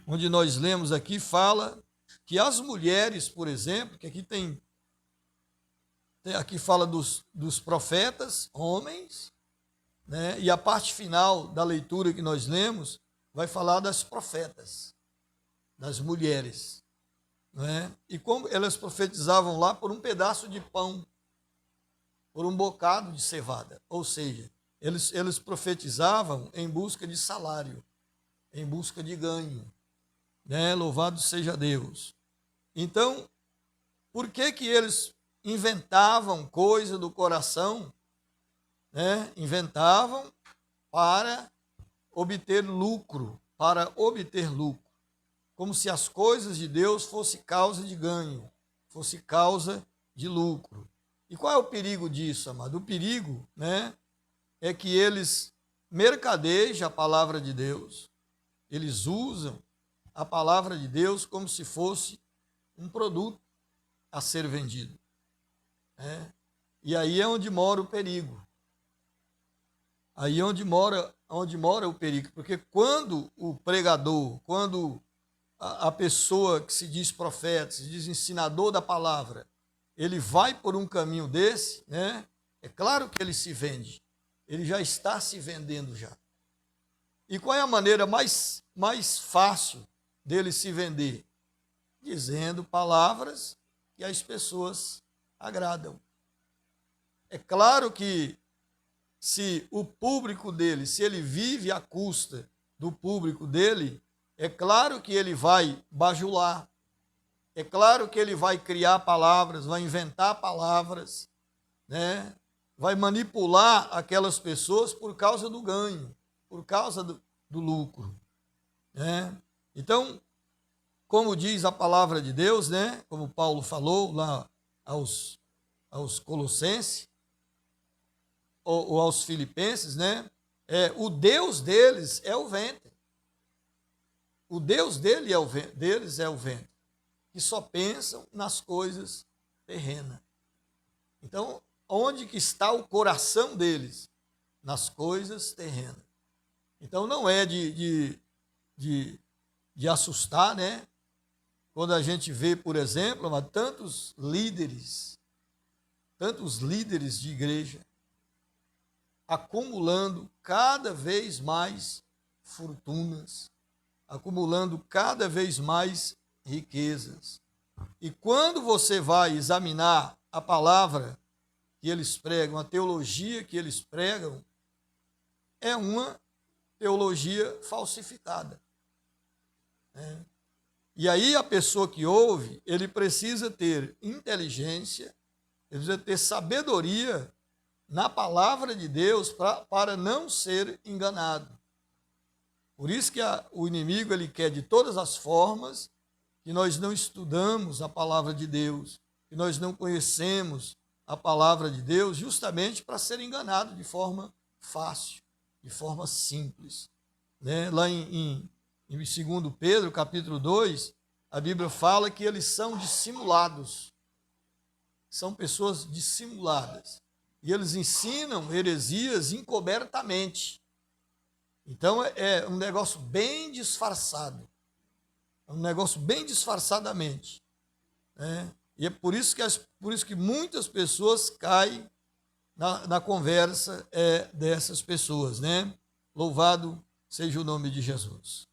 onde nós lemos aqui, fala que as mulheres, por exemplo, que aqui aqui fala dos profetas, homens, né? E a parte final da leitura que nós lemos vai falar das profetas, das mulheres, né? E como elas profetizavam lá por um pedaço de pão, por um bocado de cevada, ou seja, eles profetizavam em busca de salário, em busca de ganho, né? Louvado seja Deus. Então, por que que eles inventavam coisa do coração, né? Inventavam para obter lucro, como se as coisas de Deus fosse causa de ganho, fosse causa de lucro. E qual é o perigo disso, amado? O perigo, né, é que eles mercadejam a palavra de Deus, eles usam a palavra de Deus como se fosse um produto a ser vendido, né? E aí é onde mora o perigo. Aí é onde mora o perigo, porque quando o pregador, quando a pessoa que se diz profeta, se diz ensinador da palavra, ele vai por um caminho desse, né? É claro que ele se vende, ele já está se vendendo já. E qual é a maneira mais fácil dele se vender? Dizendo palavras que as pessoas agradam. É claro que se o público dele, se ele vive à custa do público dele, é claro que ele vai bajular, é claro que ele vai criar palavras, vai inventar palavras, né? Vai manipular aquelas pessoas por causa do ganho, por causa do lucro, né? Então, como diz a palavra de Deus, né? Como Paulo falou lá aos Colossenses, ou aos Filipenses, né? O Deus deles é o ventre. O Deus deles é o ventre, que só pensam nas coisas terrenas. Então, onde que está o coração deles? Nas coisas terrenas. Então, não é de assustar, né? Quando a gente vê, por exemplo, tantos líderes de igreja acumulando cada vez mais fortunas, acumulando cada vez mais riquezas. E quando você vai examinar a palavra que eles pregam, a teologia que eles pregam, é uma teologia falsificada, né? E aí a pessoa que ouve, ele precisa ter inteligência, ele precisa ter sabedoria na palavra de Deus para não ser enganado. Por isso que o inimigo ele quer de todas as formas que nós não estudamos a palavra de Deus, que nós não conhecemos a palavra de Deus, justamente para ser enganado de forma fácil, de forma simples, né? Lá em 2 Pedro, capítulo 2, a Bíblia fala que eles são dissimulados, são pessoas dissimuladas, e eles ensinam heresias encobertamente. Então é um negócio bem disfarçado, é um negócio bem disfarçadamente, né? E é por isso que muitas pessoas caem na conversa dessas pessoas, né? Louvado seja o nome de Jesus.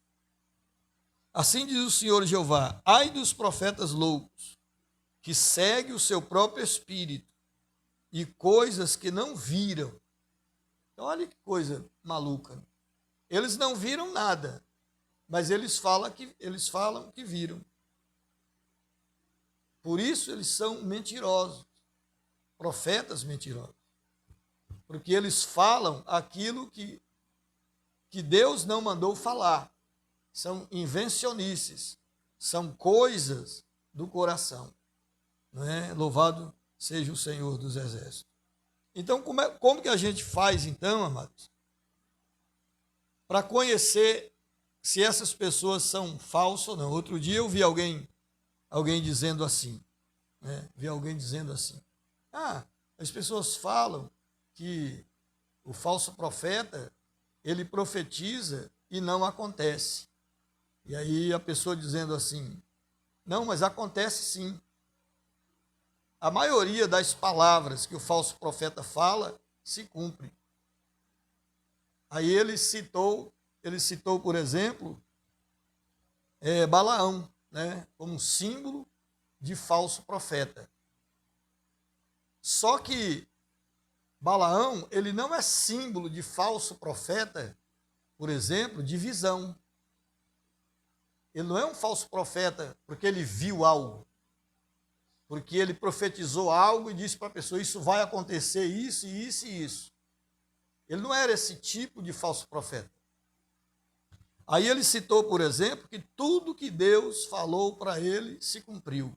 Assim diz o Senhor Jeová: ai dos profetas loucos, que seguem o seu próprio espírito e coisas que não viram. Então, olha que coisa maluca. Eles não viram nada, mas eles falam que viram. Por isso eles são mentirosos, profetas mentirosos. Porque eles falam aquilo que Deus não mandou falar. São invencionices, são coisas do coração, não é? Louvado seja o Senhor dos Exércitos. Então, como que a gente faz, então, amados, para conhecer se essas pessoas são falsas ou não? Outro dia eu vi alguém dizendo assim, né? Vi alguém dizendo assim: as pessoas falam que o falso profeta, ele profetiza e não acontece. E aí a pessoa dizendo assim, não, mas acontece sim. A maioria das palavras que o falso profeta fala se cumpre. Aí ele citou, por exemplo, Balaão, né, como símbolo de falso profeta. Só que Balaão, ele não é símbolo de falso profeta, por exemplo, de visão. Ele não é um falso profeta porque ele viu algo, porque ele profetizou algo e disse para a pessoa, isso vai acontecer, isso, isso e isso. Ele não era esse tipo de falso profeta. Aí ele citou, por exemplo, que tudo que Deus falou para ele se cumpriu.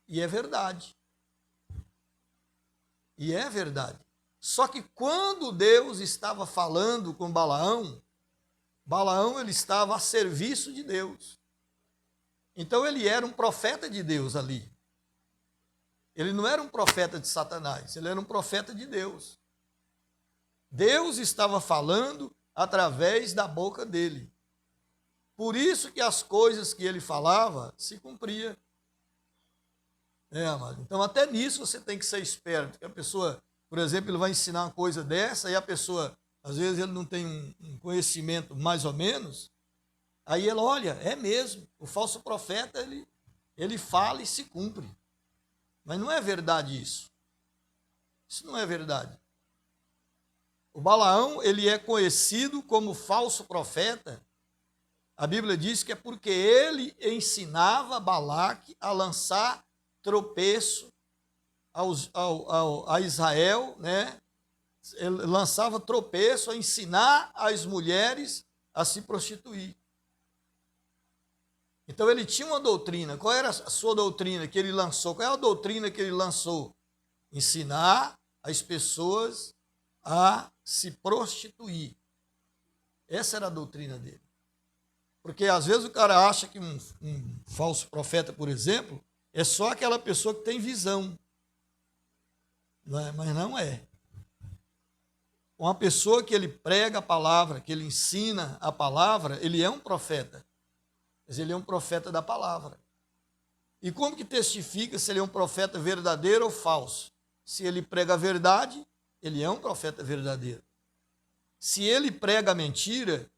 E é verdade. E é verdade. Só que quando Deus estava falando com Balaão, Balaão ele estava a serviço de Deus. Então ele era um profeta de Deus ali. Ele não era um profeta de Satanás, ele era um profeta de Deus. Deus estava falando através da boca dele. Por isso que as coisas que ele falava se cumpriam. Amado? Então até nisso você tem que ser esperto, porque a pessoa, por exemplo, ele vai ensinar uma coisa dessa e a pessoa, às vezes ele não tem um conhecimento mais ou menos, aí ele olha, é mesmo, o falso profeta ele fala e se cumpre. Mas não é verdade isso. Isso não é verdade. O Balaão, ele é conhecido como falso profeta. A Bíblia diz que é porque ele ensinava Balaque a lançar tropeço a Israel, né? Ele lançava tropeço a ensinar as mulheres a se prostituir. Então ele tinha uma doutrina. Qual era a sua doutrina que ele lançou? Qual é a doutrina que ele lançou? Ensinar as pessoas a se prostituir. Essa era a doutrina dele. Porque às vezes o cara acha que um falso profeta, por exemplo, é só aquela pessoa que tem visão. Não é? Mas não é. Uma pessoa que ele prega a palavra, que ele ensina a palavra, ele é um profeta. Mas ele é um profeta da palavra. E como que testifica se ele é um profeta verdadeiro ou falso? Se ele prega a verdade, ele é um profeta verdadeiro. Se ele prega a mentira,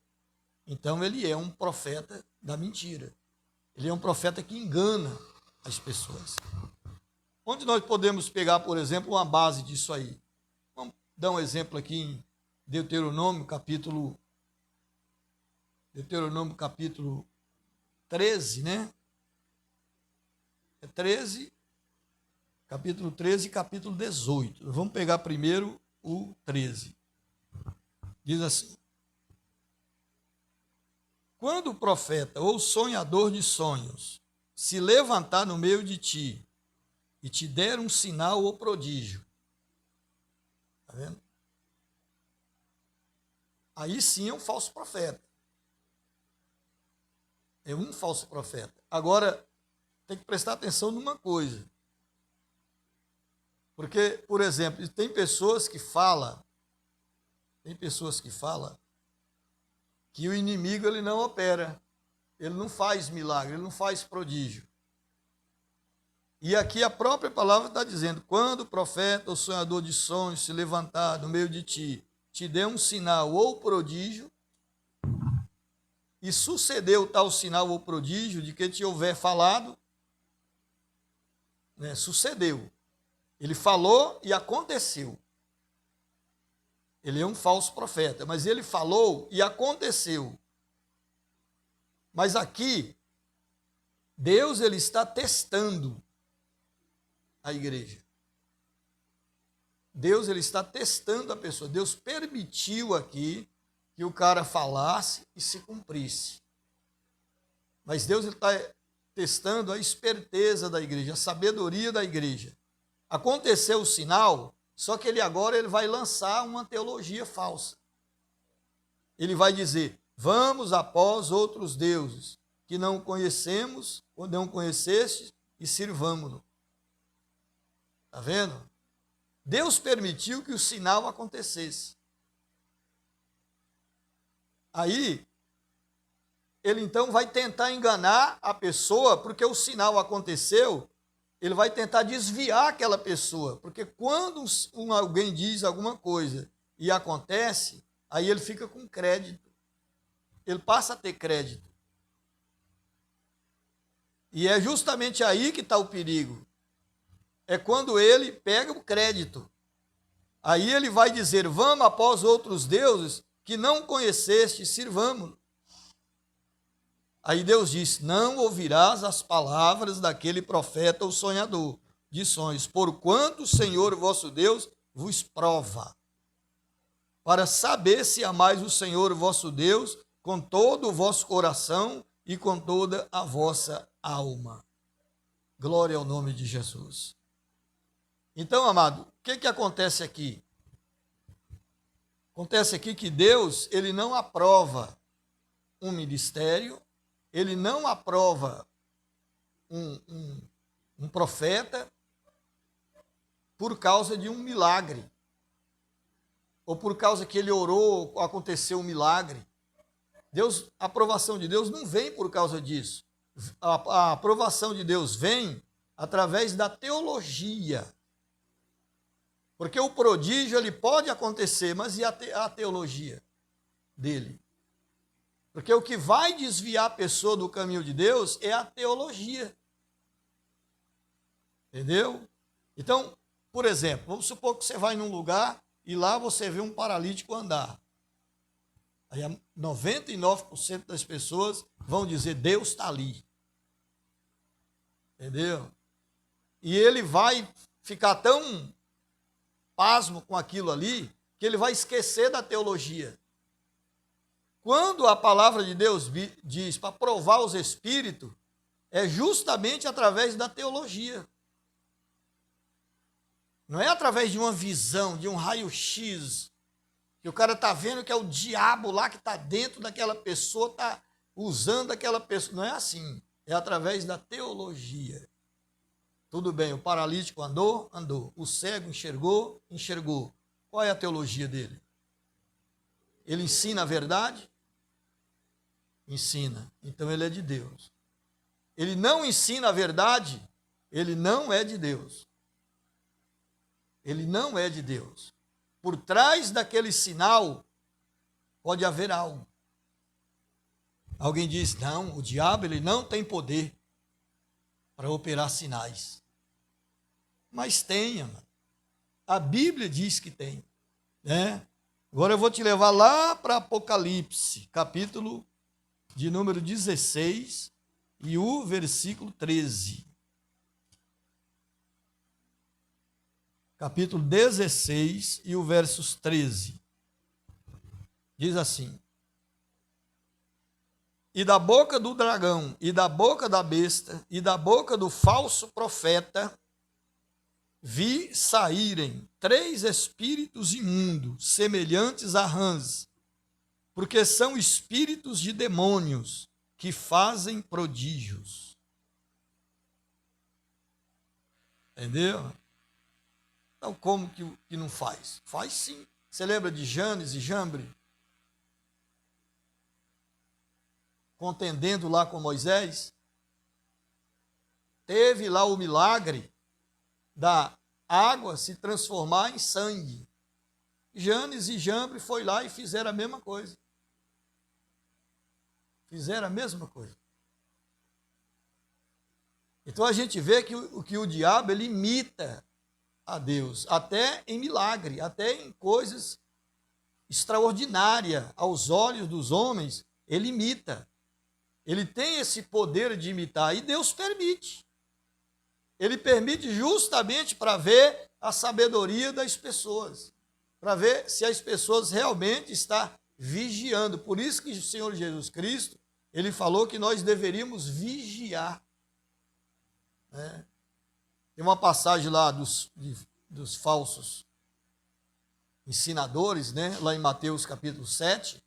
então ele é um profeta da mentira. Ele é um profeta que engana as pessoas. Onde nós podemos pegar, por exemplo, uma base disso aí? Vamos dar um exemplo aqui em Deuteronômio, capítulo 13, né? É 13, capítulo 13 e capítulo 18. Vamos pegar primeiro o 13. Diz assim: quando o profeta ou sonhador de sonhos se levantar no meio de ti e te der um sinal ou prodígio, tá vendo? Aí sim é um falso profeta. É um falso profeta. Agora, tem que prestar atenção numa coisa. Porque, por exemplo, tem pessoas que falam que o inimigo ele não opera, ele não faz milagre, ele não faz prodígio. E aqui a própria palavra está dizendo, quando o profeta ou sonhador de sonhos se levantar no meio de ti, te dê um sinal ou prodígio, e sucedeu tal sinal ou prodígio de que te houver falado, né, sucedeu. Ele falou e aconteceu. Ele é um falso profeta, mas ele falou e aconteceu. Mas aqui, Deus ele está testando a igreja. Deus ele está testando a pessoa. Deus permitiu aqui que o cara falasse e se cumprisse. Mas Deus está testando a esperteza da igreja, a sabedoria da igreja. Aconteceu o sinal, só que ele agora vai lançar uma teologia falsa. Ele vai dizer, vamos após outros deuses, que não conhecemos, ou não conhecestes, e sirvamo-no. Está vendo? Deus permitiu que o sinal acontecesse. Aí, ele então vai tentar enganar a pessoa, porque o sinal aconteceu, ele vai tentar desviar aquela pessoa, porque quando alguém diz alguma coisa e acontece, aí ele fica com crédito, ele passa a ter crédito. E é justamente aí que está o perigo. É quando ele pega o crédito. Aí ele vai dizer, vamos após outros deuses que não conheceste, sirvamos. Aí Deus diz, não ouvirás as palavras daquele profeta ou sonhador de sonhos, porquanto o Senhor vosso Deus vos prova, para saber se amais o Senhor vosso Deus com todo o vosso coração e com toda a vossa alma. Glória ao nome de Jesus. Então, amado, o que acontece aqui? Acontece aqui que Deus, ele não aprova um ministério, ele não aprova um profeta por causa de um milagre, ou por causa que ele orou, aconteceu um milagre. A aprovação de Deus não vem por causa disso. A aprovação de Deus vem através da teologia. Porque o prodígio ele pode acontecer, mas e a teologia dele? Porque o que vai desviar a pessoa do caminho de Deus é a teologia. Entendeu? Então, por exemplo, vamos supor que você vai num lugar e lá você vê um paralítico andar. Aí 99% das pessoas vão dizer, Deus está ali. Entendeu? E ele vai ficar tão pasmo com aquilo ali, que ele vai esquecer da teologia. Quando a palavra de Deus diz para provar os espíritos, é justamente através da teologia. Não é através de uma visão, de um raio-x, que o cara está vendo que é o diabo lá que está dentro daquela pessoa, está usando aquela pessoa. Não é assim. É através da teologia. Tudo bem, o paralítico andou, andou. O cego enxergou, enxergou. Qual é a teologia dele? Ele ensina a verdade? Ensina. Então ele é de Deus. Ele não ensina a verdade? Ele não é de Deus. Ele não é de Deus. Por trás daquele sinal pode haver algo. Alguém diz, não, o diabo ele não tem poder para operar sinais. Mas tem, mano. A Bíblia diz que tem. Né? Agora eu vou te levar lá para Apocalipse, capítulo de número 16 e o versículo 13. Capítulo 16 e o versos 13. Diz assim: e da boca do dragão, e da boca da besta, e da boca do falso profeta, vi saírem 3 espíritos imundos, semelhantes a rãs, porque são espíritos de demônios que fazem prodígios. Entendeu? Então, como que não faz? Faz sim. Você lembra de Janes e Jambre? Contendendo lá com Moisés? Teve lá o milagre da água se transformar em sangue. Janes e Jambre foi lá e fizeram a mesma coisa. Fizeram a mesma coisa. Então a gente vê que o diabo ele imita a Deus, até em milagre, até em coisas extraordinárias aos olhos dos homens, ele imita. Ele tem esse poder de imitar e Deus permite. Ele permite justamente para ver a sabedoria das pessoas, para ver se as pessoas realmente estão vigiando. Por isso que o Senhor Jesus Cristo, ele falou que nós deveríamos vigiar. Né? Tem uma passagem lá dos falsos ensinadores, né? Lá em Mateus capítulo 7,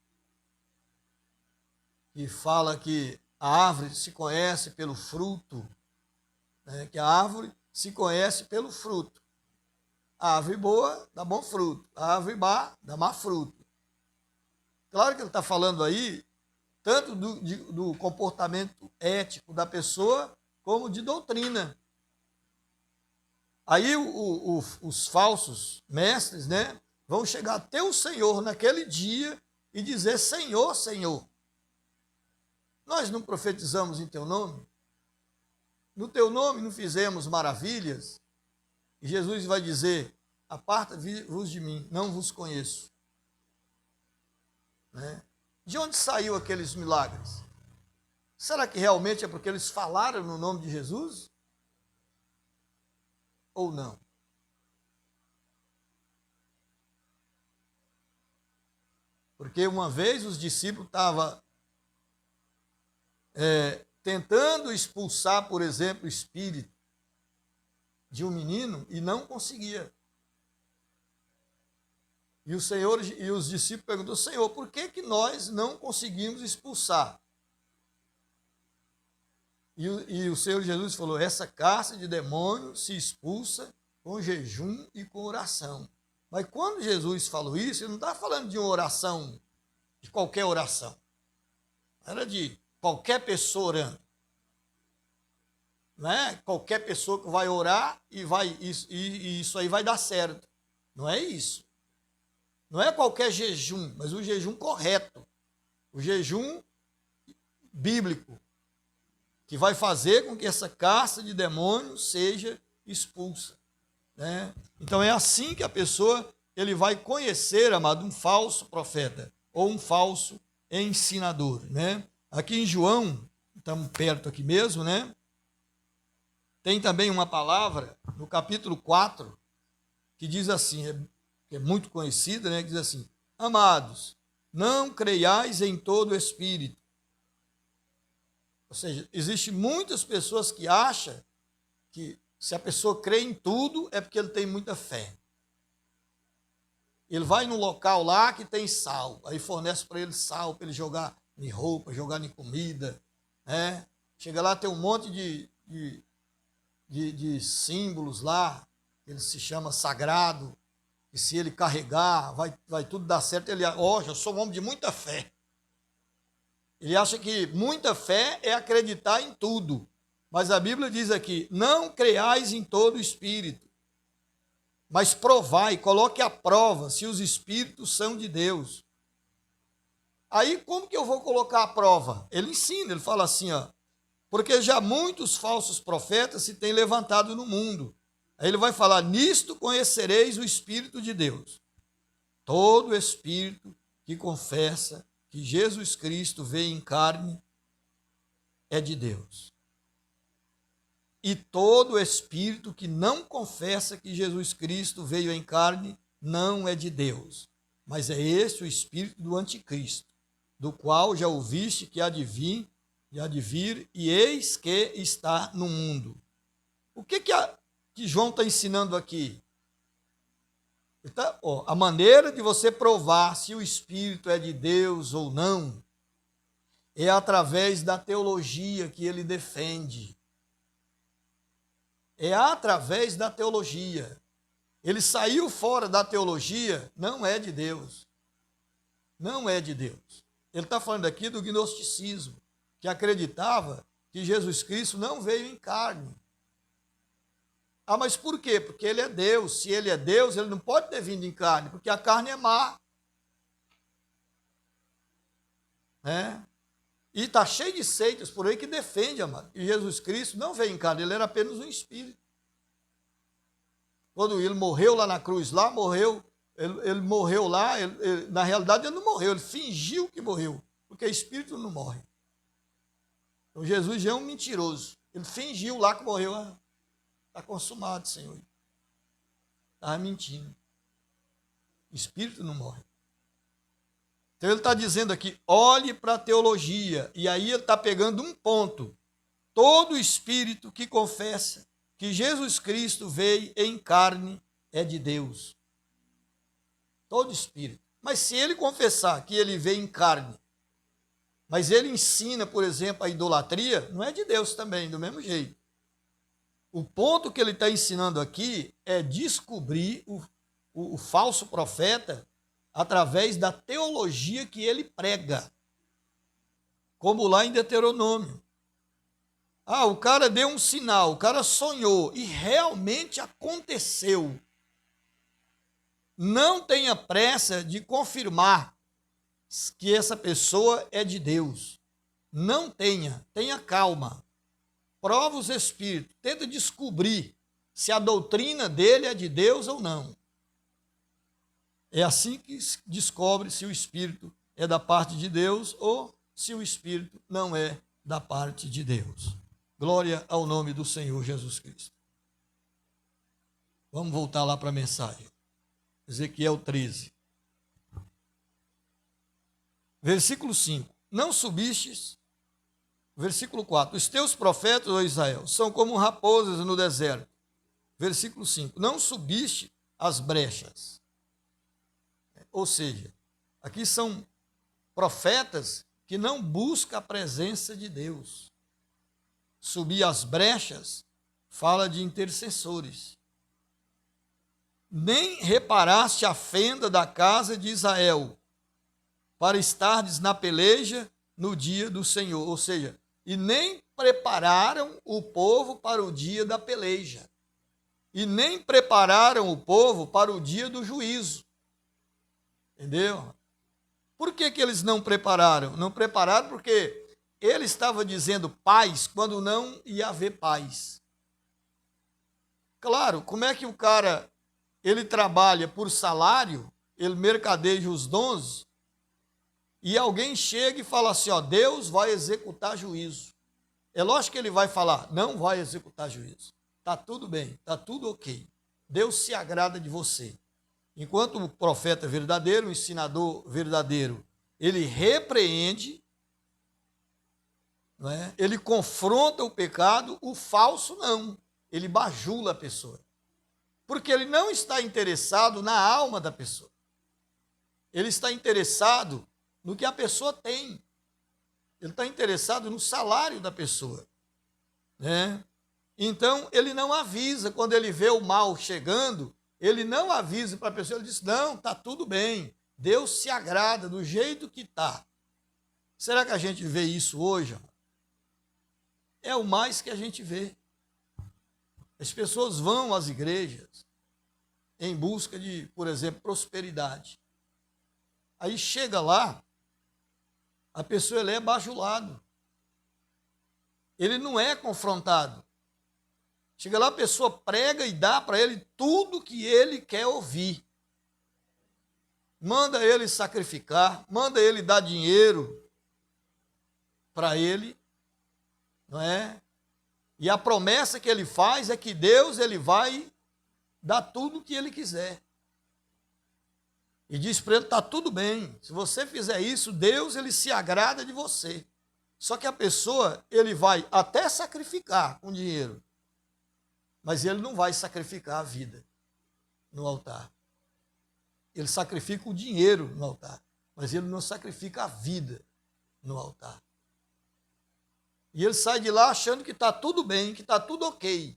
que fala que a árvore se conhece pelo fruto, né? Que a árvore se conhece pelo fruto. A árvore boa dá bom fruto, a árvore má dá má fruto. Claro que ele está falando aí tanto do comportamento ético da pessoa, como de doutrina. Aí os falsos mestres, né, vão chegar até o Senhor naquele dia e dizer: Senhor, Senhor, nós não profetizamos em teu nome? No teu nome não fizemos maravilhas? E Jesus vai dizer: aparta-vos de mim, não vos conheço. Né? De onde saiu aqueles milagres? Será que realmente é porque eles falaram no nome de Jesus? Ou não? Porque uma vez os discípulos estavam tentando expulsar, por exemplo, o espírito de um menino e não conseguia. E o Senhor e os discípulos perguntaram: Senhor, por que nós não conseguimos expulsar? E o Senhor Jesus falou: essa casta de demônios se expulsa com jejum e com oração. Mas quando Jesus falou isso, ele não está falando de uma oração, de qualquer oração. Era de qualquer pessoa orando. Não é qualquer pessoa que vai orar e isso aí vai dar certo. Não é isso. Não é qualquer jejum, mas o jejum correto. O jejum bíblico, que vai fazer com que essa casta de demônios seja expulsa. Né? Então é assim que a pessoa ele vai conhecer, amado, um falso profeta ou um falso ensinador. Né? Aqui em João, estamos perto aqui mesmo, né? Tem também uma palavra no capítulo 4 que diz assim, que é muito conhecida, né? Que diz assim: amados, não creiais em todo espírito. Ou seja, existem muitas pessoas que acham que se a pessoa crê em tudo é porque ele tem muita fé. Ele vai num local lá que tem sal, aí fornece para ele sal, para ele jogar em roupa, jogar em comida. Né? Chega lá, tem um monte de símbolos lá, que ele se chama sagrado, e se ele carregar, vai tudo dar certo. Ele, eu sou um homem de muita fé. Ele acha que muita fé é acreditar em tudo. Mas a Bíblia diz aqui: não creiais em todo espírito, mas provai, coloque à prova se os espíritos são de Deus. Aí como que eu vou colocar a prova? Ele ensina, ele fala assim, porque já muitos falsos profetas se têm levantado no mundo. Aí ele vai falar: nisto conhecereis o Espírito de Deus. Todo espírito que confessa que Jesus Cristo veio em carne é de Deus. E todo espírito que não confessa que Jesus Cristo veio em carne não é de Deus, mas é esse o espírito do anticristo, do qual já ouviste que há de vir, e eis que está no mundo. O que João está ensinando aqui? A maneira de você provar se o Espírito é de Deus ou não é através da teologia que ele defende. É através da teologia. Ele saiu fora da teologia, não é de Deus. Não é de Deus. Ele está falando aqui do gnosticismo, que acreditava que Jesus Cristo não veio em carne. Mas por quê? Porque ele é Deus. Se ele é Deus, ele não pode ter vindo em carne, porque a carne é má. Né? E está cheio de seitas por aí que defende, amado, que Jesus Cristo não veio em carne, ele era apenas um espírito. Quando ele morreu lá na cruz, ele morreu lá, na realidade ele não morreu, ele fingiu que morreu, porque espírito não morre. Então Jesus já é um mentiroso, ele fingiu lá que morreu. Está consumado, Senhor. Estava mentindo. Espírito não morre. Então ele está dizendo aqui: olhe para a teologia. E aí ele está pegando um ponto. Todo espírito que confessa que Jesus Cristo veio em carne é de Deus. Todo espírito. Mas se ele confessar que ele veio em carne, mas ele ensina, por exemplo, a idolatria, não é de Deus também, do mesmo jeito. O ponto que ele está ensinando aqui é descobrir o falso profeta através da teologia que ele prega. como lá em Deuteronômio. Ah, o cara deu um sinal, o cara sonhou e realmente aconteceu. Não tenha pressa de confirmar que essa pessoa é de Deus. Não tenha calma. Prova os espíritos, tenta descobrir se a doutrina dele é de Deus ou não. É assim que descobre se o espírito é da parte de Deus ou se o espírito não é da parte de Deus. Glória ao nome do Senhor Jesus Cristo. Vamos voltar lá para a mensagem. Ezequiel 13. Versículo 5. Não subistes. Versículo 4. Os teus profetas, ó Israel, são como raposas no deserto. Versículo 5. Não subiste as brechas. Ou seja, aqui são profetas que não buscam a presença de Deus. Subir as brechas fala de intercessores. Nem reparaste a fenda da casa de Israel, para estardes na peleja no dia do Senhor. Ou seja, e nem prepararam o povo para o dia da peleja. E nem prepararam o povo para o dia do juízo. Entendeu? Por que eles não prepararam? Não prepararam porque ele estava dizendo paz quando não ia haver paz. Claro, como é que o cara, ele trabalha por salário, ele mercadeja os dons, e alguém chega e fala assim, ó, Deus vai executar juízo. É lógico que ele vai falar, não vai executar juízo. Está tudo bem, está tudo ok. Deus se agrada de você. Enquanto o profeta verdadeiro, o ensinador verdadeiro, ele repreende, não é? Ele confronta o pecado, o falso não. Ele bajula a pessoa. Porque ele não está interessado na alma da pessoa. Ele está interessado no que a pessoa tem. Ele está interessado no salário da pessoa. Né? Então, ele não avisa, quando ele vê o mal chegando, ele não avisa para a pessoa, ele diz, não, está tudo bem, Deus se agrada do jeito que está. Será que a gente vê isso hoje? É o mais que a gente vê. As pessoas vão às igrejas em busca de, por exemplo, prosperidade. Aí chega lá, a pessoa ele é bajulado. Ele não é confrontado. Chega lá, a pessoa prega e dá para ele tudo que ele quer ouvir. Manda ele sacrificar, manda ele dar dinheiro para ele, não é? E a promessa que ele faz é que Deus ele vai dar tudo o que ele quiser. E diz para ele, está tudo bem, se você fizer isso, Deus ele se agrada de você. Só que a pessoa, ele vai até sacrificar com dinheiro, mas ele não vai sacrificar a vida no altar. Ele sacrifica o dinheiro no altar, mas ele não sacrifica a vida no altar. E ele sai de lá achando que está tudo bem, que está tudo ok,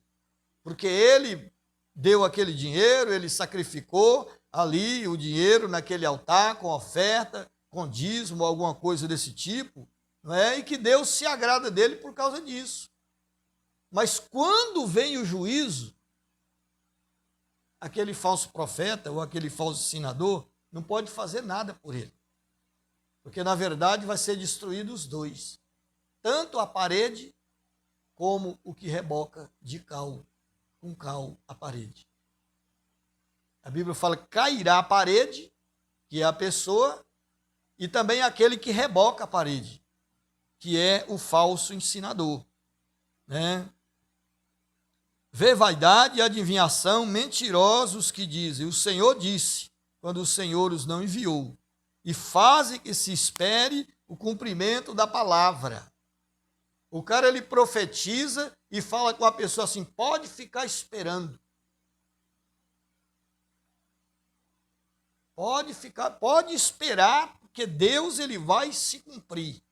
porque ele deu aquele dinheiro, ele sacrificou ali o dinheiro naquele altar, com oferta, com dízimo, alguma coisa desse tipo, não é? E que Deus se agrada dele por causa disso. Mas quando vem o juízo, aquele falso profeta ou aquele falso ensinador não pode fazer nada por ele. Porque, na verdade, vai ser destruído os dois. Tanto a parede, como o que reboca de cal, com cal a parede. A Bíblia fala que cairá a parede, que é a pessoa, e também aquele que reboca a parede, que é o falso ensinador. Né? Vê vaidade e adivinhação, mentirosos que dizem, o Senhor disse, quando o Senhor os não enviou, e fazem que se espere o cumprimento da palavra. O cara, ele profetiza e fala com a pessoa assim, pode ficar esperando. Pode esperar, porque Deus ele vai se cumprir.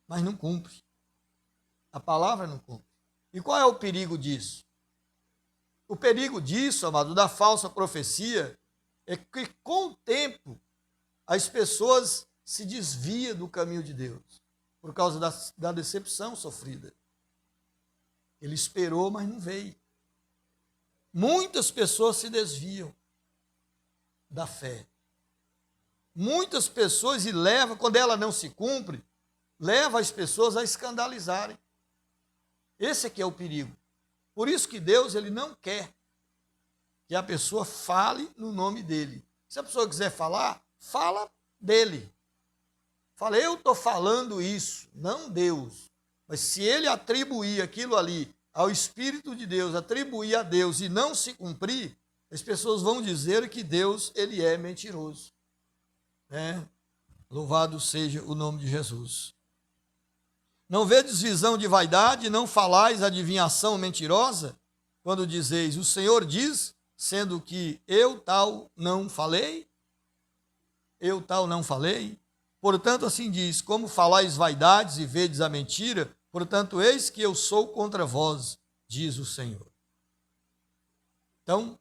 Mas não cumpre. A palavra não cumpre. E qual é o perigo disso? O perigo disso, amado, da falsa profecia, é que com o tempo as pessoas se desvia do caminho de Deus, por causa da decepção sofrida. Ele esperou, mas não veio. Muitas pessoas se desviam da fé. Muitas pessoas, e leva, quando ela não se cumpre, leva as pessoas a escandalizarem. Esse aqui é o perigo. Por isso que Deus, ele não quer que a pessoa fale no nome dele. Se a pessoa quiser falar, fala dele. Fala, eu estou falando isso, não Deus. Mas se ele atribuir aquilo ali ao Espírito de Deus, atribuir a Deus e não se cumprir, as pessoas vão dizer que Deus, ele é mentiroso. Louvado seja o nome de Jesus. Não vedes visão de vaidade, não falais adivinhação mentirosa, quando dizeis, o Senhor diz, sendo que eu tal não falei? Eu tal não falei? Portanto, assim diz, como falais vaidades e vedes a mentira, portanto, eis que eu sou contra vós, diz o Senhor. Então,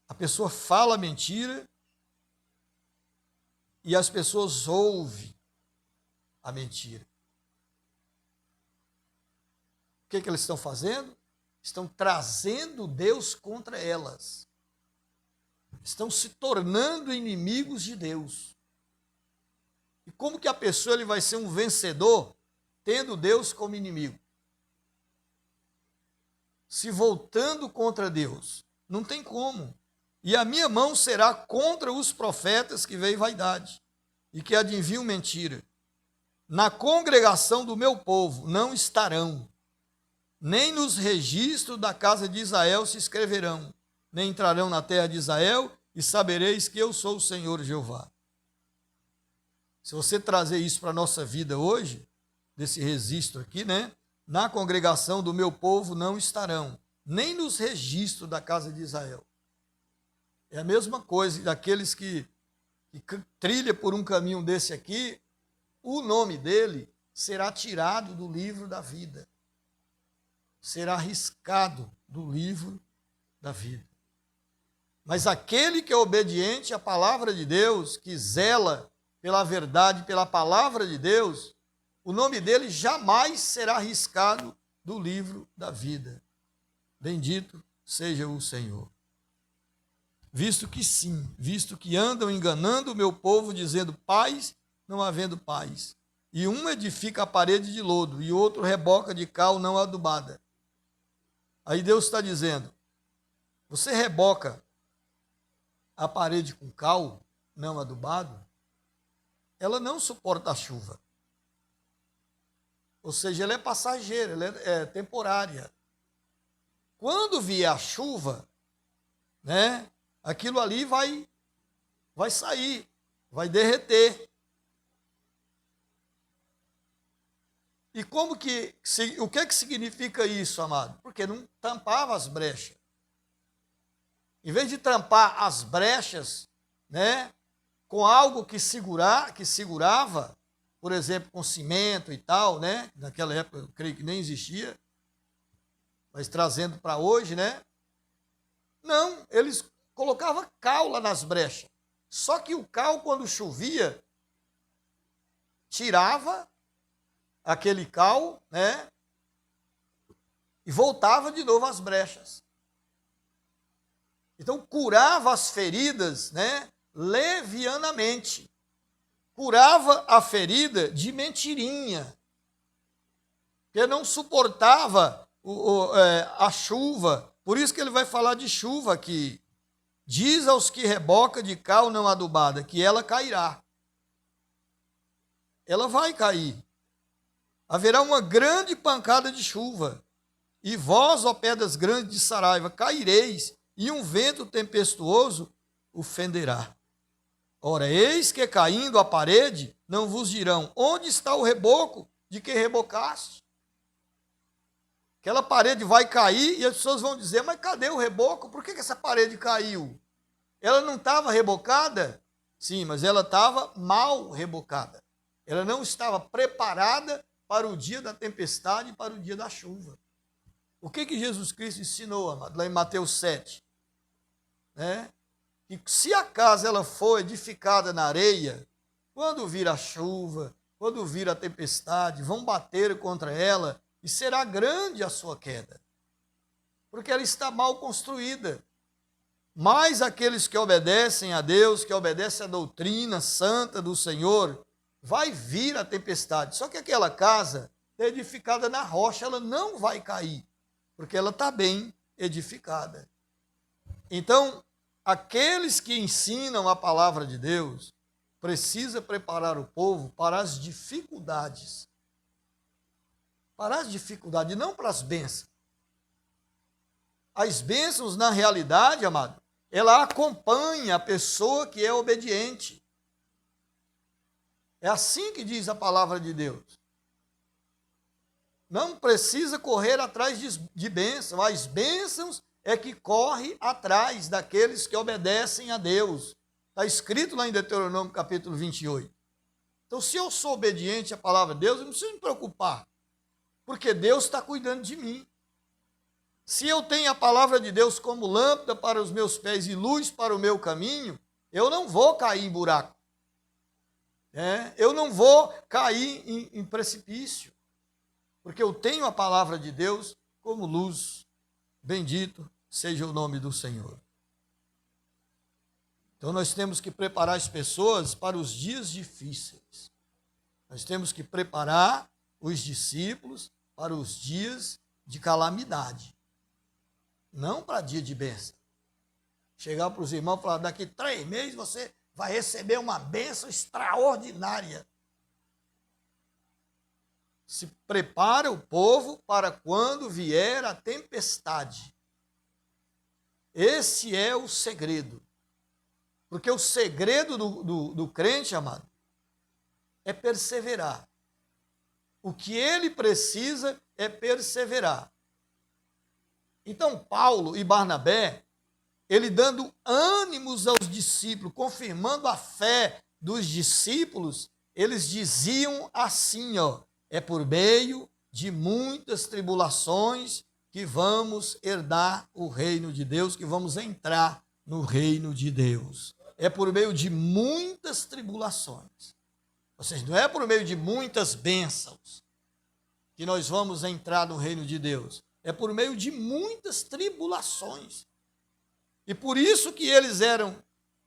a pessoa fala mentira e as pessoas ouvem a mentira. O que eles estão fazendo? Estão trazendo Deus contra elas. Estão se tornando inimigos de Deus. E como que a pessoa ele vai ser um vencedor tendo Deus como inimigo? Se voltando contra Deus. Não tem como. E a minha mão será contra os profetas que veem vaidade e que adivinham mentira. Na congregação do meu povo não estarão, nem nos registros da casa de Israel se escreverão, nem entrarão na terra de Israel, e sabereis que eu sou o Senhor Jeová. Se você trazer isso para a nossa vida hoje, desse registro aqui, na congregação do meu povo não estarão, nem nos registros da casa de Israel. É a mesma coisa daqueles que trilha por um caminho desse aqui, o nome dele será tirado do livro da vida. Será riscado do livro da vida. Mas aquele que é obediente à palavra de Deus, que zela pela verdade, pela palavra de Deus, o nome dele jamais será riscado do livro da vida. Bendito seja o Senhor. Visto que andam enganando o meu povo, dizendo paz, não havendo paz. E um edifica a parede de lodo, e outro reboca de cal não adubada. Aí Deus está dizendo, você reboca a parede com cal não adubado, ela não suporta a chuva. Ou seja, ela é passageira, ela é temporária. Quando vier a chuva, aquilo ali vai sair, vai derreter. E o que significa isso, amado? Porque não tampava as brechas. Em vez de tampar as brechas, com algo que segurava, por exemplo, com cimento e tal, naquela época eu creio que nem existia, mas trazendo para hoje, não, eles colocavam cal lá nas brechas. Só que o cal, quando chovia, tirava aquele cal, e voltava de novo às brechas. Então, curava as feridas, levianamente. Curava a ferida de mentirinha, porque não suportava a chuva. Por isso que ele vai falar de chuva aqui. Diz aos que reboca de cal não adubada, que ela cairá. Ela vai cair. Haverá uma grande pancada de chuva. E vós, ó pedras grandes de Saraiva, caireis, e um vento tempestuoso o fenderá. Ora, eis que caindo a parede, não vos dirão, onde está o reboco de que rebocaste? Aquela parede vai cair e as pessoas vão dizer, mas cadê o reboco? Por que essa parede caiu? Ela não estava rebocada? Sim, mas ela estava mal rebocada. Ela não estava preparada para o dia da tempestade e para o dia da chuva. O que Jesus Cristo ensinou, amado, lá em Mateus 7? Que se a casa ela for edificada na areia, Quando vir a chuva, quando vir a tempestade, vão bater contra ela e será grande a sua queda, porque ela está mal construída. Mas aqueles que obedecem a Deus, que obedecem à doutrina santa do Senhor, vai vir a tempestade. Só que aquela casa é edificada na rocha, ela não vai cair, porque ela está bem edificada. Então, aqueles que ensinam a palavra de Deus, precisa preparar o povo para as dificuldades. Para as dificuldades, não para as bênçãos. As bênçãos, na realidade, amado, ela acompanha a pessoa que é obediente. É assim que diz a palavra de Deus. Não precisa correr atrás de bênçãos. As bênçãos é que corre atrás daqueles que obedecem a Deus. Está escrito lá em Deuteronômio capítulo 28. Então, se eu sou obediente à palavra de Deus, eu não preciso me preocupar, porque Deus está cuidando de mim. Se eu tenho a palavra de Deus como lâmpada para os meus pés e luz para o meu caminho, eu não vou cair em buraco. Eu não vou cair em precipício, porque eu tenho a palavra de Deus como luz. Bendito seja o nome do Senhor. Então nós temos que preparar as pessoas para os dias difíceis. Nós temos que preparar os discípulos para os dias de calamidade. Não para dia de bênção. Chegar para os irmãos e falar, daqui 3 meses você vai receber uma bênção extraordinária. Se prepara o povo para quando vier a tempestade. Esse é o segredo. Porque o segredo do crente, amado, é perseverar. O que ele precisa é perseverar. Então, Paulo e Barnabé, ele dando ânimos aos discípulos, confirmando a fé dos discípulos, eles diziam assim, é por meio de muitas tribulações que vamos herdar o reino de Deus, que vamos entrar no reino de Deus. É por meio de muitas tribulações. Ou seja, não é por meio de muitas bênçãos que nós vamos entrar no reino de Deus. É por meio de muitas tribulações. E por isso que eles eram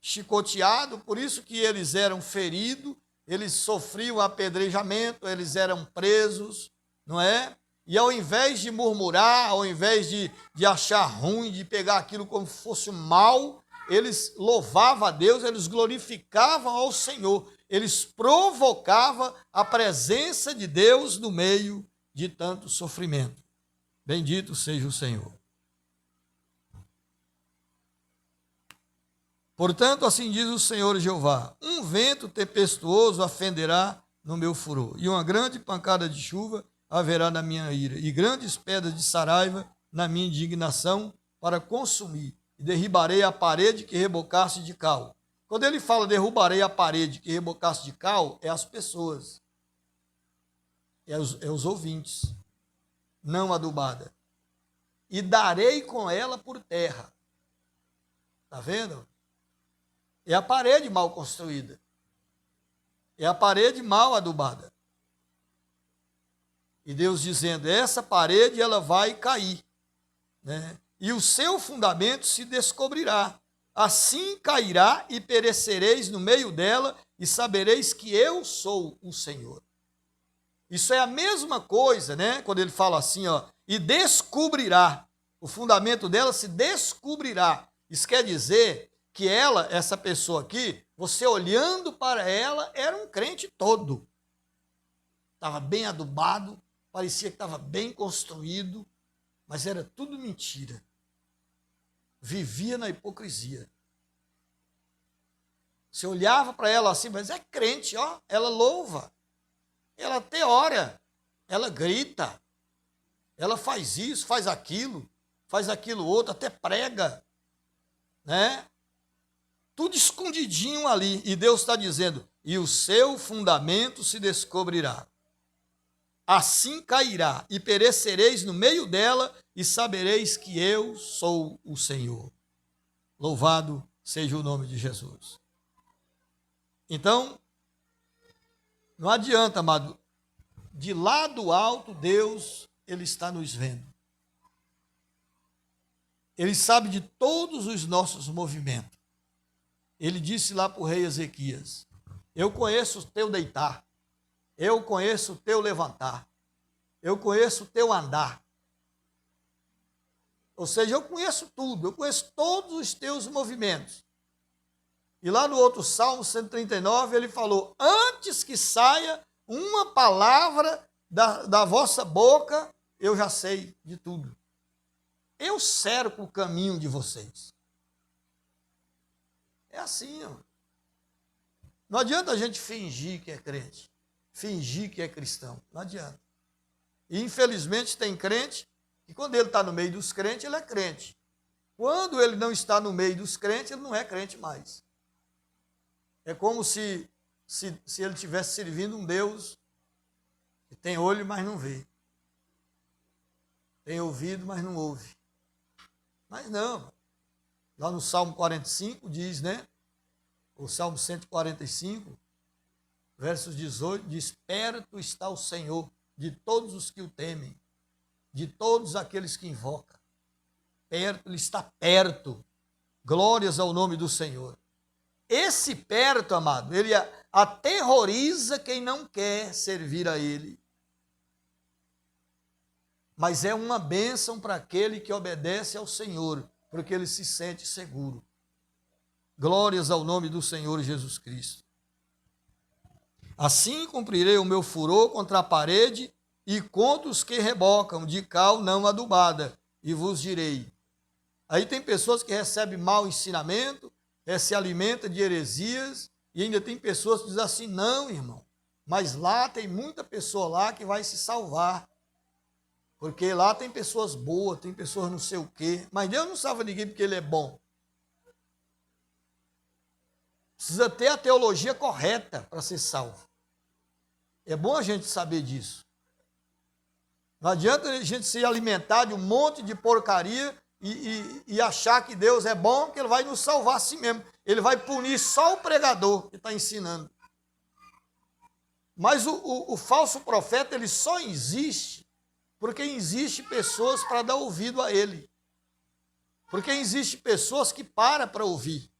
chicoteados, por isso que eles eram feridos, eles sofriam apedrejamento, eles eram presos, não é? E ao invés de murmurar, ao invés de achar ruim, de pegar aquilo como fosse mal, eles louvavam a Deus, eles glorificavam ao Senhor, eles provocavam a presença de Deus no meio de tanto sofrimento. Bendito seja o Senhor. Portanto, assim diz o Senhor Jeová, um vento tempestuoso afenderá no meu furor, e uma grande pancada de chuva haverá na minha ira, e grandes pedras de saraiva na minha indignação para consumir, e derribarei a parede que rebocasse de cal. Quando ele fala derrubarei a parede que rebocasse de cal, é as pessoas, é os ouvintes, não adubada. E darei com ela por terra. Está vendo? É a parede mal construída. É a parede mal adubada. E Deus dizendo, essa parede ela vai cair, né? E o seu fundamento se descobrirá. Assim cairá e perecereis no meio dela e sabereis que eu sou o Senhor. Isso é a mesma coisa, né? Quando ele fala assim, e descobrirá. O fundamento dela se descobrirá. Isso quer dizer que ela, essa pessoa aqui, você olhando para ela, era um crente todo. Estava bem adubado, parecia que estava bem construído, mas era tudo mentira. Vivia na hipocrisia. Você olhava para ela assim, mas é crente, ela louva, ela até ora, ela grita, ela faz isso, faz aquilo outro, até prega, né? Tudo escondidinho ali. E Deus está dizendo, e o seu fundamento se descobrirá. Assim cairá, e perecereis no meio dela, e sabereis que eu sou o Senhor. Louvado seja o nome de Jesus. Então, Não adianta, amado. De lá do alto, Deus, Ele está nos vendo. Ele sabe de todos os nossos movimentos. Ele disse lá para o rei Ezequias: eu conheço o teu deitar, eu conheço o teu levantar, eu conheço o teu andar. Ou seja, eu conheço tudo, eu conheço todos os teus movimentos. E lá no outro Salmo 139, ele falou: antes que saia uma palavra da vossa boca, eu já sei de tudo. Eu cerco o caminho de vocês. É assim, ó. Não adianta a gente fingir que é crente, fingir que é cristão. Não adianta. E infelizmente tem crente que quando ele está no meio dos crentes, ele é crente. Quando ele não está no meio dos crentes, ele não é crente mais. É como se ele estivesse servindo um Deus que tem olho, mas não vê. Tem ouvido, mas não ouve. Mas não. Lá no Salmo 45 diz, né? O Salmo 145, versos 18, diz: perto está o Senhor de todos os que o temem, de todos aqueles que invocam. Perto, ele está perto. Glórias ao nome do Senhor. Esse perto, amado, ele aterroriza quem não quer servir a ele. Mas é uma bênção para aquele que obedece ao Senhor, porque ele se sente seguro. Glórias ao nome do Senhor Jesus Cristo. Assim cumprirei o meu furor contra a parede e contra os que rebocam de cal não adubada, e vos direi. Aí tem pessoas que recebem mau ensinamento, se alimenta de heresias, e ainda tem pessoas que dizem assim: não, irmão, mas lá tem muita pessoa lá que vai se salvar, porque lá tem pessoas boas, tem pessoas não sei o quê, mas Deus não salva ninguém porque ele é bom. Precisa ter a teologia correta para ser salvo. É bom a gente saber disso. Não adianta a gente se alimentar de um monte de porcaria e achar que Deus é bom, que ele vai nos salvar assim mesmo. Ele vai punir só o pregador que está ensinando. Mas o falso profeta, ele só existe porque existe pessoas para dar ouvido a ele. Porque existe pessoas que param para ouvir.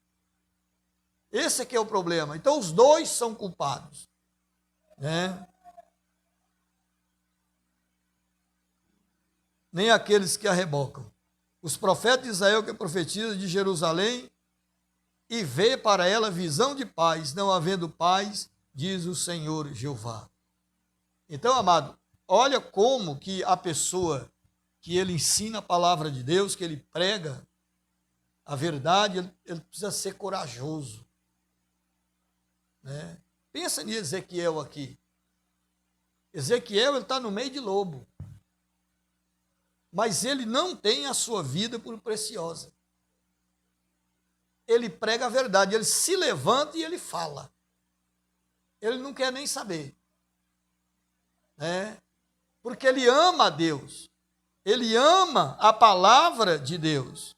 Esse aqui é o problema. Então os dois são culpados, né? Nem aqueles que a rebocam. Os profetas de Israel que profetizam de Jerusalém e vê para ela visão de paz, não havendo paz, diz o Senhor Jeová. Então, amado, olha como que a pessoa que ele ensina a palavra de Deus, que ele prega a verdade, ele precisa ser corajoso. Né? Pensa em Ezequiel aqui. Ezequiel, ele está no meio de lobo. Mas ele não tem a sua vida por preciosa. Ele prega a verdade, ele se levanta e ele fala. Ele não quer nem saber. Né? Porque ele ama a Deus. Ele ama a palavra de Deus.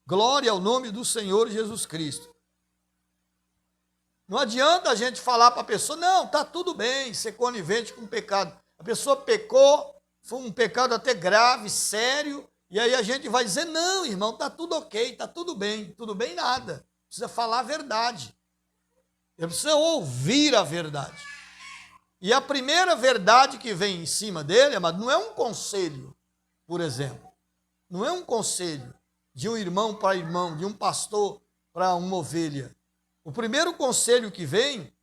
Glória ao nome do Senhor Jesus Cristo. Não adianta a gente falar para a pessoa: não, está tudo bem, ser conivente com o pecado. A pessoa pecou, foi um pecado até grave, sério, e aí a gente vai dizer: não, irmão, está tudo ok, está tudo bem nada. Precisa falar a verdade. Ele precisa ouvir a verdade. E a primeira verdade que vem em cima dele, amado, não é um conselho, por exemplo. Não é um conselho de um irmão para irmão, de um pastor para uma ovelha. O primeiro conselho que vem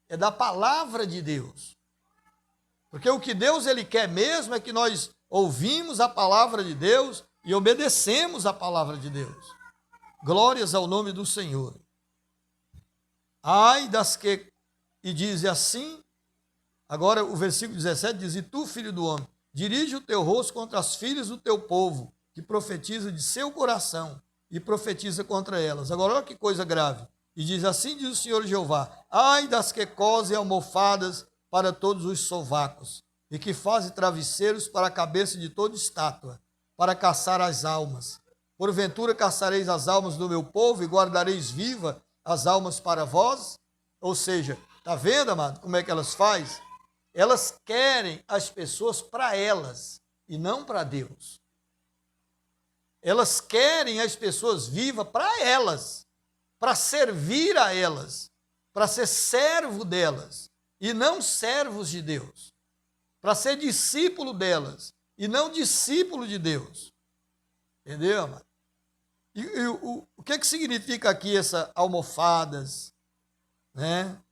é da palavra de Deus. Porque o que Deus ele quer mesmo é que nós ouvimos a palavra de Deus e obedecemos a palavra de Deus. Glórias ao nome do Senhor. Ai das que... E diz assim, agora o versículo 17 diz: e tu, filho do homem, dirige o teu rosto contra as filhas do teu povo, que profetiza de seu coração e profetiza contra elas. Agora olha que coisa grave. E diz assim, diz o Senhor Jeová: ai das que cosem almofadas para todos os sovacos, e que fazem travesseiros para a cabeça de toda estátua, para caçar as almas. Porventura caçareis as almas do meu povo e guardareis viva as almas para vós? Ou seja, Está vendo, amado, como é que elas fazem? Elas querem as pessoas para elas e não para Deus. Elas querem as pessoas vivas para elas, para servir a elas, para ser servo delas e não servos de Deus, para ser discípulo delas e não discípulo de Deus. Entendeu, amado? E o que significa aqui essa almofadas, né?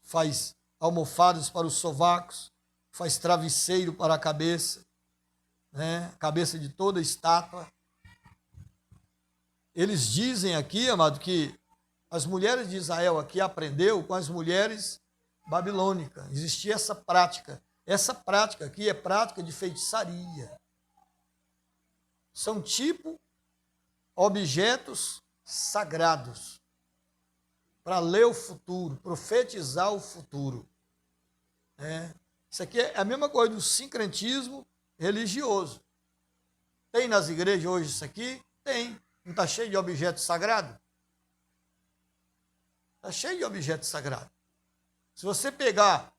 Faz almofadas para os sovacos, faz travesseiro para a cabeça, né? Cabeça de toda estátua. Eles dizem aqui, amado, que as mulheres de Israel aqui aprendeu com as mulheres babilônicas. Existia essa prática. Essa prática aqui é prática de feitiçaria. São tipo objetos sagrados para ler o futuro, profetizar o futuro. Isso aqui é a mesma coisa do sincretismo religioso. Tem nas igrejas hoje isso aqui? Tem. Não está cheio de objetos sagrados? Está cheio de objetos sagrados. Se você pegar,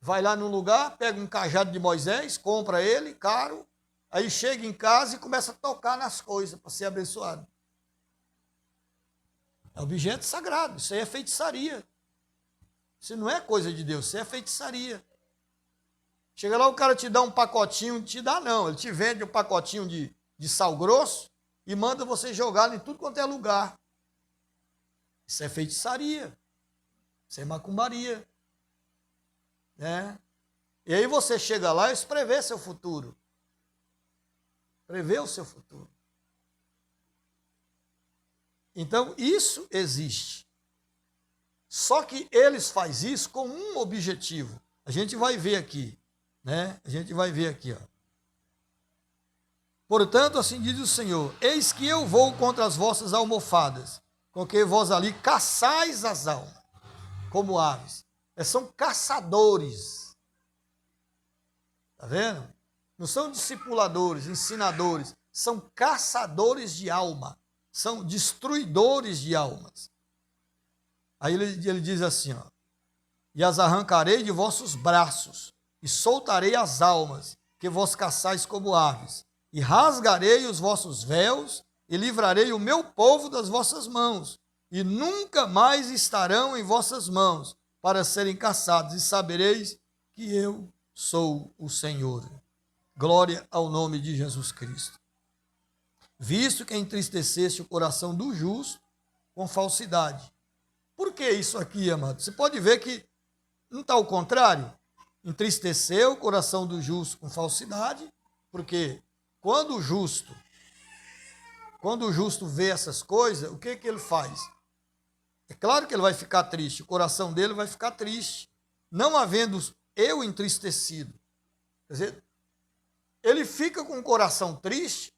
vai lá num lugar, pega um cajado de Moisés, compra ele, caro, aí chega em casa e começa a tocar nas coisas para ser abençoado. É objeto sagrado, isso aí é feitiçaria. Isso não é coisa de Deus, isso é feitiçaria. Chega lá, o cara te dá um pacotinho, te dá não, ele te vende um pacotinho de sal grosso e manda você jogar em tudo quanto é lugar. Isso é feitiçaria, isso é macumbaria. Né? E aí você chega lá e isso prevê seu futuro. Prevê o seu futuro. Então, isso existe. Só que eles fazem isso com um objetivo. A gente vai ver aqui. Né? A gente vai ver aqui. Ó. Portanto, assim diz o Senhor: eis que eu vou contra as vossas almofadas, com que vós ali caçais as almas, como aves. São caçadores. Está vendo? Não são discipuladores, ensinadores, são caçadores de alma, são destruidores de almas. Aí ele diz assim, ó, e as arrancarei de vossos braços, e soltarei as almas, que vós caçais como aves, e rasgarei os vossos véus, e livrarei o meu povo das vossas mãos, e nunca mais estarão em vossas mãos, para serem caçados, e sabereis que eu sou o Senhor. Glória ao nome de Jesus Cristo. Visto que entristecesse o coração do justo com falsidade. Por que isso aqui, amado? Você pode ver que não está ao contrário. Entristeceu o coração do justo com falsidade, porque quando o justo vê essas coisas, o que ele faz? É claro que ele vai ficar triste, o coração dele vai ficar triste, não havendo eu entristecido. Quer dizer, ele fica com o coração triste,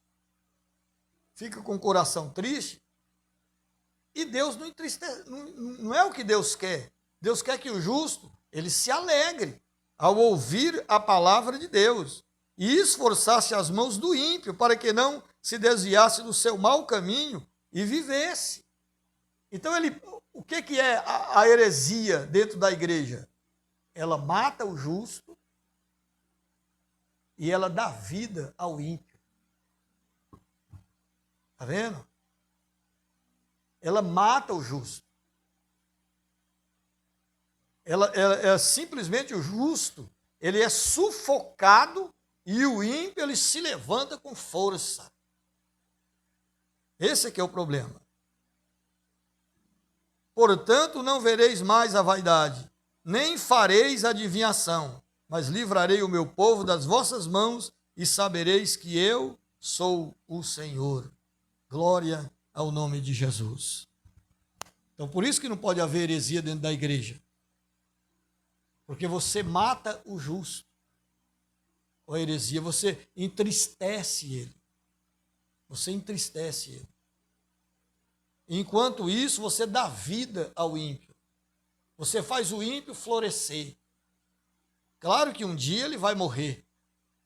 e Deus não entristece, não é o que Deus quer. Deus quer que o justo, ele se alegre ao ouvir a palavra de Deus e esforçasse as mãos do ímpio para que não se desviasse do seu mau caminho e vivesse. Então, o que é a heresia dentro da igreja? Ela mata o justo e ela dá vida ao ímpio. Está vendo? Ela mata o justo. Simplesmente o justo, ele é sufocado e o ímpio, ele se levanta com força. Esse é que é o problema. Portanto, não vereis mais a vaidade, nem fareis adivinhação, mas livrarei o meu povo das vossas mãos e sabereis que eu sou o Senhor. Glória ao nome de Jesus. Então, por isso que não pode haver heresia dentro da igreja. Porque você mata o justo. Com a heresia, você entristece ele. Você entristece ele. Enquanto isso, você dá vida ao ímpio. Você faz o ímpio florescer. Claro que um dia ele vai morrer,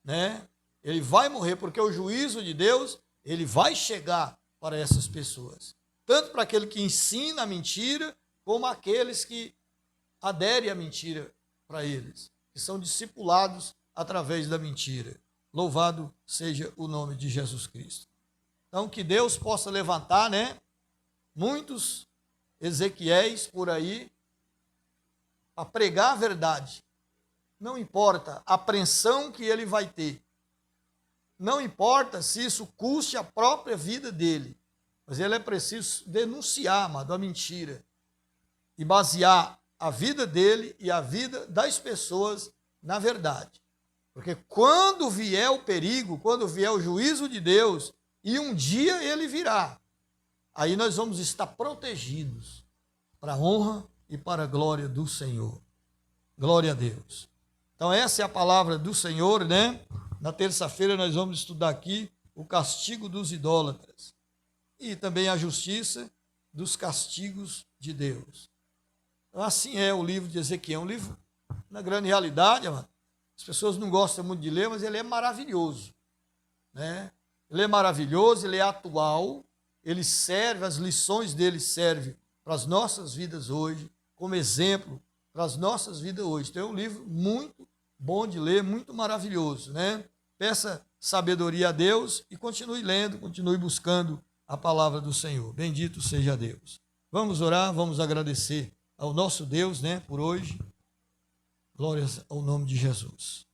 né? Ele vai morrer porque o juízo de Deus, ele vai chegar para essas pessoas. Tanto para aquele que ensina a mentira, como aqueles que aderem à mentira para eles, que são discipulados através da mentira. Louvado seja o nome de Jesus Cristo. Então, que Deus possa levantar, né, muitos Ezequiéis por aí a pregar a verdade. Não importa a apreensão que ele vai ter. Não importa se isso custe a própria vida dele. Mas ele é preciso denunciar, amado, a mentira. E basear a vida dele e a vida das pessoas na verdade. Porque quando vier o perigo, quando vier o juízo de Deus, e um dia ele virá, aí nós vamos estar protegidos para a honra e para a glória do Senhor. Glória a Deus. Então essa é a palavra do Senhor, né? Na terça-feira nós vamos estudar aqui o castigo dos idólatras e também a justiça dos castigos de Deus. Então, assim é o livro de Ezequiel, um livro, na grande realidade, amado, as pessoas não gostam muito de ler, mas ele é maravilhoso, né? Ele é maravilhoso, ele é atual, ele serve, as lições dele servem para as nossas vidas hoje, como exemplo para as nossas vidas hoje. Então é um livro muito bom de ler, muito maravilhoso, né? Peça sabedoria a Deus e continue lendo, continue buscando a palavra do Senhor. Bendito seja Deus. Vamos orar, vamos agradecer ao nosso Deus, né, por hoje. Glórias ao nome de Jesus.